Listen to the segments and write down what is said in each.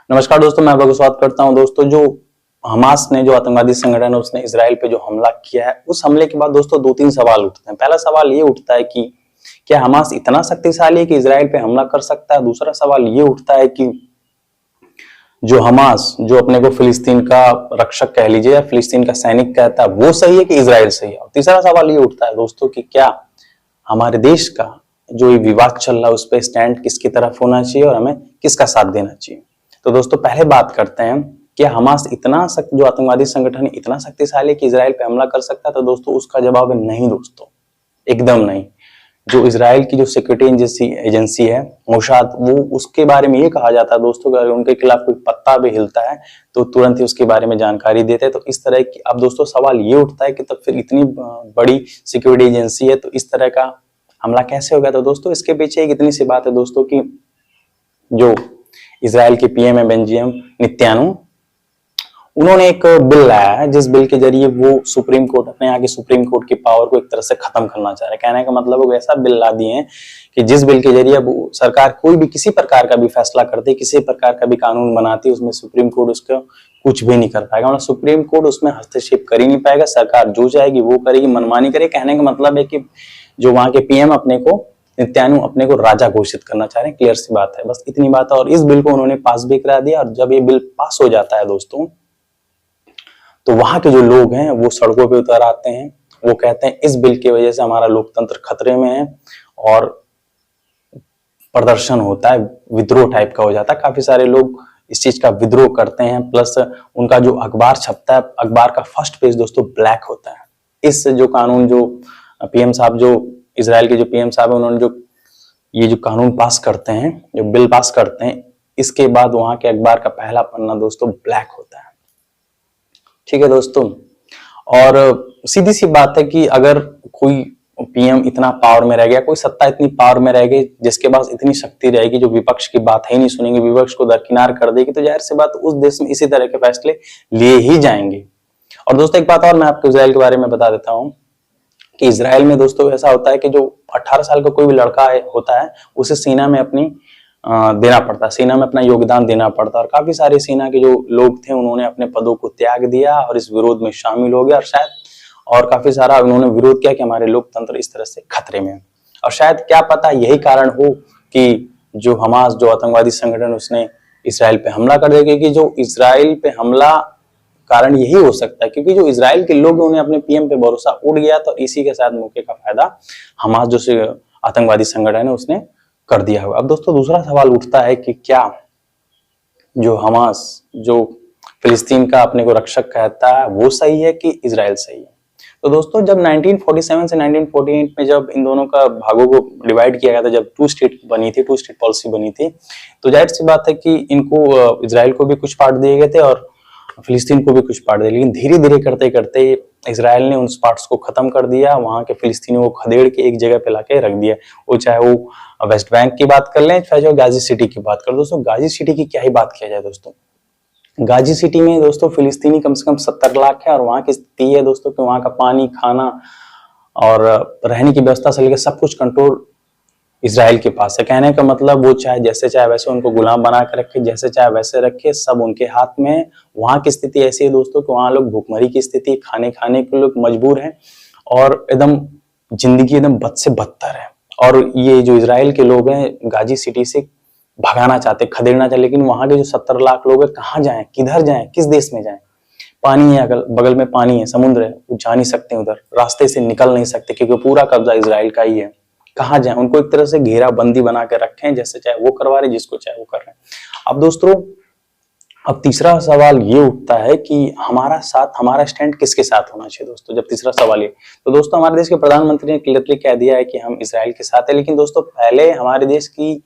नमस्कार दोस्तों, मैं आपका स्वागत करता हूं। दोस्तों, जो हमास ने, जो आतंकवादी संगठन है, उसने इजराइल पे जो हमला किया है, उस हमले के बाद दोस्तों दो तीन सवाल उठते हैं। पहला सवाल ये उठता है कि क्या हमास इतना शक्तिशाली है कि इजराइल पे हमला कर सकता है। दूसरा सवाल ये उठता है कि जो हमास, जो अपने को फिलिस्तीन का रक्षक कह लीजिए या फिलिस्तीन का सैनिक कहता है, वो सही है कि इजराइल सही है। और तीसरा सवाल ये उठता है दोस्तों कि क्या हमारे देश का जो ये विवाद चल रहा है उस पर स्टैंड किसकी तरफ होना चाहिए और हमें किसका साथ देना चाहिए। तो दोस्तों, पहले बात करते हैं कि हमास इतना जो आतंकवादी संगठन है इतना शक्तिशाली है कि इजराइल पे हमला कर सकता है। तो दोस्तों, उसका जवाब है नहीं दोस्तों, एकदम नहीं। जो इजराइल की जो सिक्योरिटी एजेंसी है मोसाद, वो उसके बारे में ये कहा जाता है दोस्तों कि अगर उनके खिलाफ कोई पत्ता भी हिलता है तो तुरंत ही उसके बारे में जानकारी देते हैं। तो इस तरह की अब दोस्तों सवाल ये उठता है कि तब फिर इतनी बड़ी सिक्योरिटी एजेंसी है तो इस तरह का हमला कैसे हो गया। तो दोस्तों, इसके पीछे एक इतनी सी बात है दोस्तों कि जो इजराइल के पीएम है बेंजामिन नेतन्याहू, उन्होंने एक बिल लाया है जिस बिल के जरिए वो सुप्रीम कोर्ट, अपने यहाँ की सुप्रीम कोर्ट की पावर को एक तरह से खत्म करना चाह रहे हैं। कहने का मतलब वो ऐसा बिल ला दिए हैं कि जिस बिल के जरिए वो सरकार कोई भी किसी प्रकार का भी फैसला करती, किसी प्रकार का भी कानून बनाती, उसमें सुप्रीम कोर्ट उसका कुछ भी नहीं कर पाएगा। मतलब सुप्रीम कोर्ट उसमें हस्तक्षेप कर ही नहीं पाएगा। सरकार जो चाहेगी वो करेगी, मनमानी करेगी। कहने का मतलब है कि जो वहां के पीएम अपने को नेतन्याहू अपने को राजा घोषित करना चाह रहे हैं। क्लियर सी बात है, बस इतनी बात है। और इस बिल को उन्होंने पास भी करा दिया। और जब ये बिल पास हो जाता है दोस्तों, तो वहां के जो लोग हैं वो सड़कों पे उतर आते हैं। वो कहते हैं इस बिल की वजह से हमारा लोकतंत्र खतरे में है, और प्रदर्शन होता है, विद्रोह टाइप का हो जाता है। काफी सारे लोग इस चीज का विद्रोह करते हैं। प्लस उनका जो अखबार छपता है, अखबार का फर्स्ट पेज दोस्तों ब्लैक होता है। इस जो कानून, जो पीएम साहब, जो इजराइल के जो पीएम साहब है, उन्होंने जो ये जो कानून पास करते हैं, जो बिल पास करते हैं, इसके बाद वहां के अखबार का पहला पन्ना दोस्तों ब्लैक होता है। ठीक है दोस्तों, और सीधी सी बात है कि अगर कोई पीएम इतना पावर में रह गया, कोई सत्ता इतनी पावर में रह गई, जिसके पास इतनी शक्ति रहेगी, जो विपक्ष की बात है ही नहीं सुनेंगे, विपक्ष को दरकिनार कर देगी, तो जाहिर सी बात उस देश में इसी तरह के फैसले लिए ही जाएंगे। और दोस्तों, एक बात और मैं आपको इजराइल के बारे में बता देता हूं कि इजराइल में दोस्तों ऐसा होता है कि जो 18 साल का कोई भी लड़का होता है, उसे सेना में अपनी देना पड़ता है, सेना में अपना योगदान देना पड़ता है। और काफी सारे सेना के जो लोग थे उन्होंने अपने पदों को त्याग दिया और इस विरोध में शामिल हो गया। और शायद और काफी सारा उन्होंने विरोध किया कि हमारे लोकतंत्र इस तरह से खतरे में है। और शायद क्या पता यही कारण हो कि जो हमास, जो आतंकवादी संगठन, उसने इसराइल पे हमला कर दिया। क्योंकि जो इसराइल पे हमला कारण यही हो सकता है क्योंकि जो इजराइल के लोग उन्हें अपने पीएम पे भरोसा उड़ गया, तो इसी के साथ मौके का फायदा हमास जो आतंकवादी संगठन है उसने कर दिया हुआ। अब दोस्तों, दूसरा सवाल उठता है कि क्या जो हमास, जो फिलिस्तीन का अपने को रक्षक कहता है, वो सही है कि इजराइल सही है। तो दोस्तों, जब 1947 से 1948 में जब इन दोनों का भागों को डिवाइड किया गया था, जब टू स्टेट बनी थी, टू स्टेट पॉलिसी बनी थी, तो जाहिर सी बात है कि इनको इजराइल को भी कुछ पार्ट दिए गए थे और फिलिस्तीन को भी कुछ पार्ट दिए। लेकिन धीरे धीरे करते करते इजराइल ने उन पार्ट्स को खत्म कर दिया, वहां के फिलिस्तीनियों को खदेड़ के एक जगह पे लाके रख दिया। वो चाहे वो वेस्ट बैंक की बात कर लें, चाहे गाजी सिटी की बात कर। दोस्तों, गाजी सिटी की क्या ही बात किया जाए दोस्तों। गाजी सिटी में दोस्तों फिलिस्तीनी कम से कम 70 लाख है। और वहां की स्थिति है दोस्तों कि वहां का पानी, खाना और रहने की व्यवस्था से लेकर सब कुछ कंट्रोल इजराइल के पास है। कहने का मतलब वो चाहे जैसे चाहे वैसे उनको गुलाम बना के रखे, जैसे चाहे वैसे रखे, सब उनके हाथ में है। वहां की स्थिति ऐसी है दोस्तों कि वहां लोग भूखमरी की स्थिति, खाने के लोग मजबूर हैं और एकदम जिंदगी एकदम बद से बदतर है। और ये जो इजराइल के लोग हैं गाजी सिटी से भगाना चाहते, खदेड़ना चाहते, लेकिन वहां के जो 70 लाख लोग हैं, कहाँ जाएं, किधर जाएं, किस देश में जाएं। पानी है, अगल बगल में पानी है, समुद्र है, वो जा नहीं सकते उधर, रास्ते से निकल नहीं सकते क्योंकि पूरा कब्जा इजराइल का ही है। कहाँ जाए, उनको एक तरह से घेराबंदी बना के रखे हैं, जैसे चाहे वो करवा रहे, जिसको चाहे वो कर रहे हैं। अब दोस्तों, अब तीसरा सवाल ये उठता है कि हमारा साथ, हमारा स्टैंड किसके साथ होना चाहिए दोस्तों। जब तीसरा सवाल ये, तो दोस्तों हमारे देश के प्रधानमंत्री ने क्लियरली कह दिया है कि हम इजराइल के साथ है। लेकिन दोस्तों, पहले हमारे देश की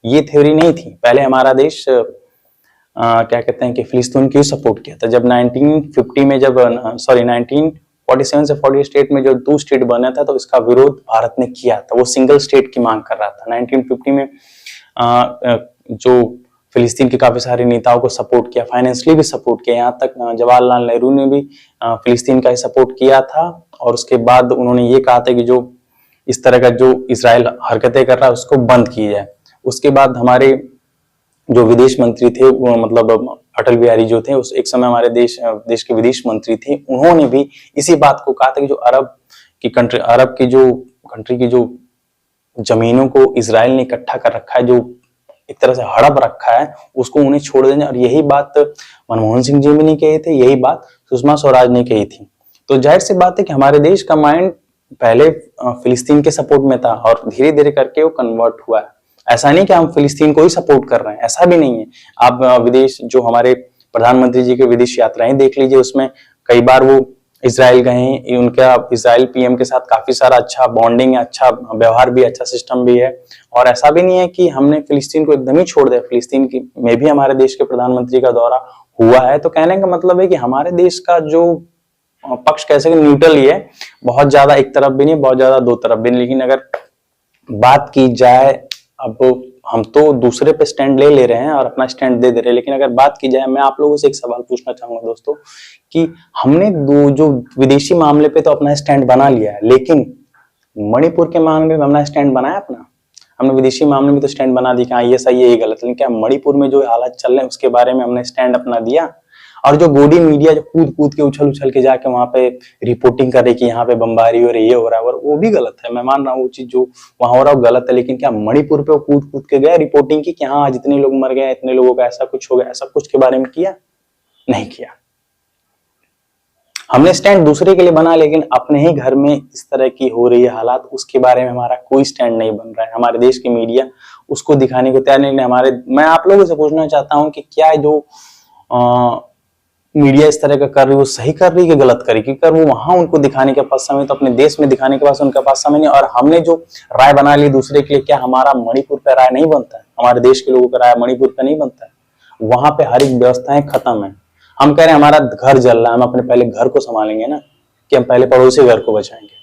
ये थ्योरी नहीं थी। पहले हमारा देश क्या कहते हैं कि फिलिस्तीन को सपोर्ट किया था। जब 1947 से 48 में जो 2 स्टेट बना था, तो इसका विरोध भारत ने किया था। वो सिंगल स्टेट की मांग कर रहा था। 1950 में जो फिलिस्तीन के काफी सारे नेताओं को सपोर्ट किया, फाइनेंशियली भी सपोर्ट किया। यहाँ तक जवाहरलाल नेहरू ने भी फिलिस्तीन का सपोर्ट किया था। और उसके बाद उन्होंने ये कहा था कि जो इस तरह का जो इजराइल हरकतें कर रहा है उसको बंद की जाए। उसके बाद हमारे जो विदेश मंत्री थे, वो मतलब अटल बिहारी जो थे, उस एक समय हमारे देश के विदेश मंत्री थे, उन्होंने भी इसी बात को कहा था कि जो अरब कंट्री की जो जमीनों को इजराइल ने इकट्ठा कर रखा है, जो एक तरह से हड़प रखा है, उसको उन्हें छोड़ देना। और यही बात मनमोहन सिंह जी भी नहीं कही थी, यही बात सुषमा स्वराज ने कही थी। तो जाहिर सी बात है कि हमारे देश का माइंड पहले फिलिस्तीन के सपोर्ट में था और धीरे धीरे करके वो कन्वर्ट हुआ है। ऐसा नहीं कि हम फिलिस्तीन को ही सपोर्ट कर रहे हैं, ऐसा भी नहीं है। आप विदेश जो हमारे प्रधानमंत्री जी की विदेश यात्राएं देख लीजिए, उसमें कई बार वो इजराइल गए, उनका इजराइल पीएम के साथ काफी सारा अच्छा बॉन्डिंग है, अच्छा व्यवहार भी, अच्छा सिस्टम भी है। और ऐसा भी नहीं है कि हमने फिलिस्तीन को एकदम ही छोड़ दिया। फिलिस्तीन की में भी हमारे देश के प्रधानमंत्री का दौरा हुआ है। तो कहने का मतलब है कि हमारे देश का जो पक्ष कह सके न्यूट्रल ही है, बहुत ज्यादा एक तरफ भी नहीं, बहुत ज्यादा दो तरफ भी नहीं। लेकिन अगर बात की जाए, अब हम तो दूसरे पे स्टैंड ले रहे हैं और अपना स्टैंड दे रहे हैं, लेकिन अगर बात की जाए, मैं आप लोगों से एक सवाल पूछना चाहूंगा दोस्तों कि हमने जो विदेशी मामले पे तो अपना स्टैंड बना लिया है, लेकिन मणिपुर के मामले में अपना स्टैंड बनाया अपना? हमने विदेशी मामले में तो स्टैंड बना दी कि हाँ ये सही है ये गलत है, लेकिन क्या मणिपुर में जो हालात चल रहे हैं उसके बारे में हमने स्टैंड अपना दिया? और जो गोदी मीडिया जो कूद कूद के उछल के जाके वहां पे रिपोर्टिंग कर रही कि यहाँ पे बमबारी हो रही, ये हो रहा है, और वो भी गलत है। मैं मान रहा हूँ वो चीज जो वहां हो रहा है वो गलत है, लेकिन क्या मणिपुर पे वो कूद कूद के गया रिपोर्टिंग की कि हाँ आज इतने लोग मर गए, इतने लोगों का ऐसा कुछ हो गया, ऐसा कुछ के बारे में किया? नहीं किया। हमने स्टैंड दूसरे के लिए बना, लेकिन अपने ही घर में इस तरह की हो रही है हालात, उसके बारे में हमारा कोई स्टैंड नहीं बन रहा है। हमारे देश की मीडिया उसको दिखाने को तैयार नहीं। मैं आप लोगों से पूछना चाहता हूं कि क्या जो मीडिया इस तरह का कर रही है वो सही कर रही है कि गलत कर रही है? क्योंकि अगर वो वहां उनको दिखाने के पास समय, तो अपने देश में दिखाने के पास उनके पास समय नहीं। और हमने जो राय बना ली दूसरे के लिए, क्या हमारा मणिपुर पे राय नहीं बनता है? हमारे देश के लोगों का राय मणिपुर पे नहीं बनता है? वहां पे हर एक व्यवस्थाएं खत्म है। हम कह रहे हैं हमारा घर जल रहा है, हम अपने पहले घर को संभालेंगे ना, कि हम पहले पड़ोसी घर को बचाएंगे।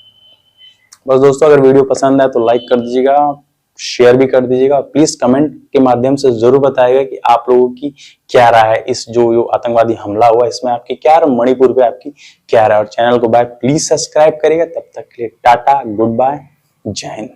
बस दोस्तों, अगर वीडियो पसंद आए तो लाइक कर दीजिएगा, शेयर भी कर दीजिएगा, प्लीज कमेंट के माध्यम से जरूर बताइएगा कि आप लोगों की क्या राय है इस जो आतंकवादी हमला हुआ इसमें आपकी क्या राय, मणिपुर पे आपकी क्या राय। और चैनल को प्लीज सब्सक्राइब करिएगा। तब तक के लिए टाटा, गुड बाय, जय हिंद।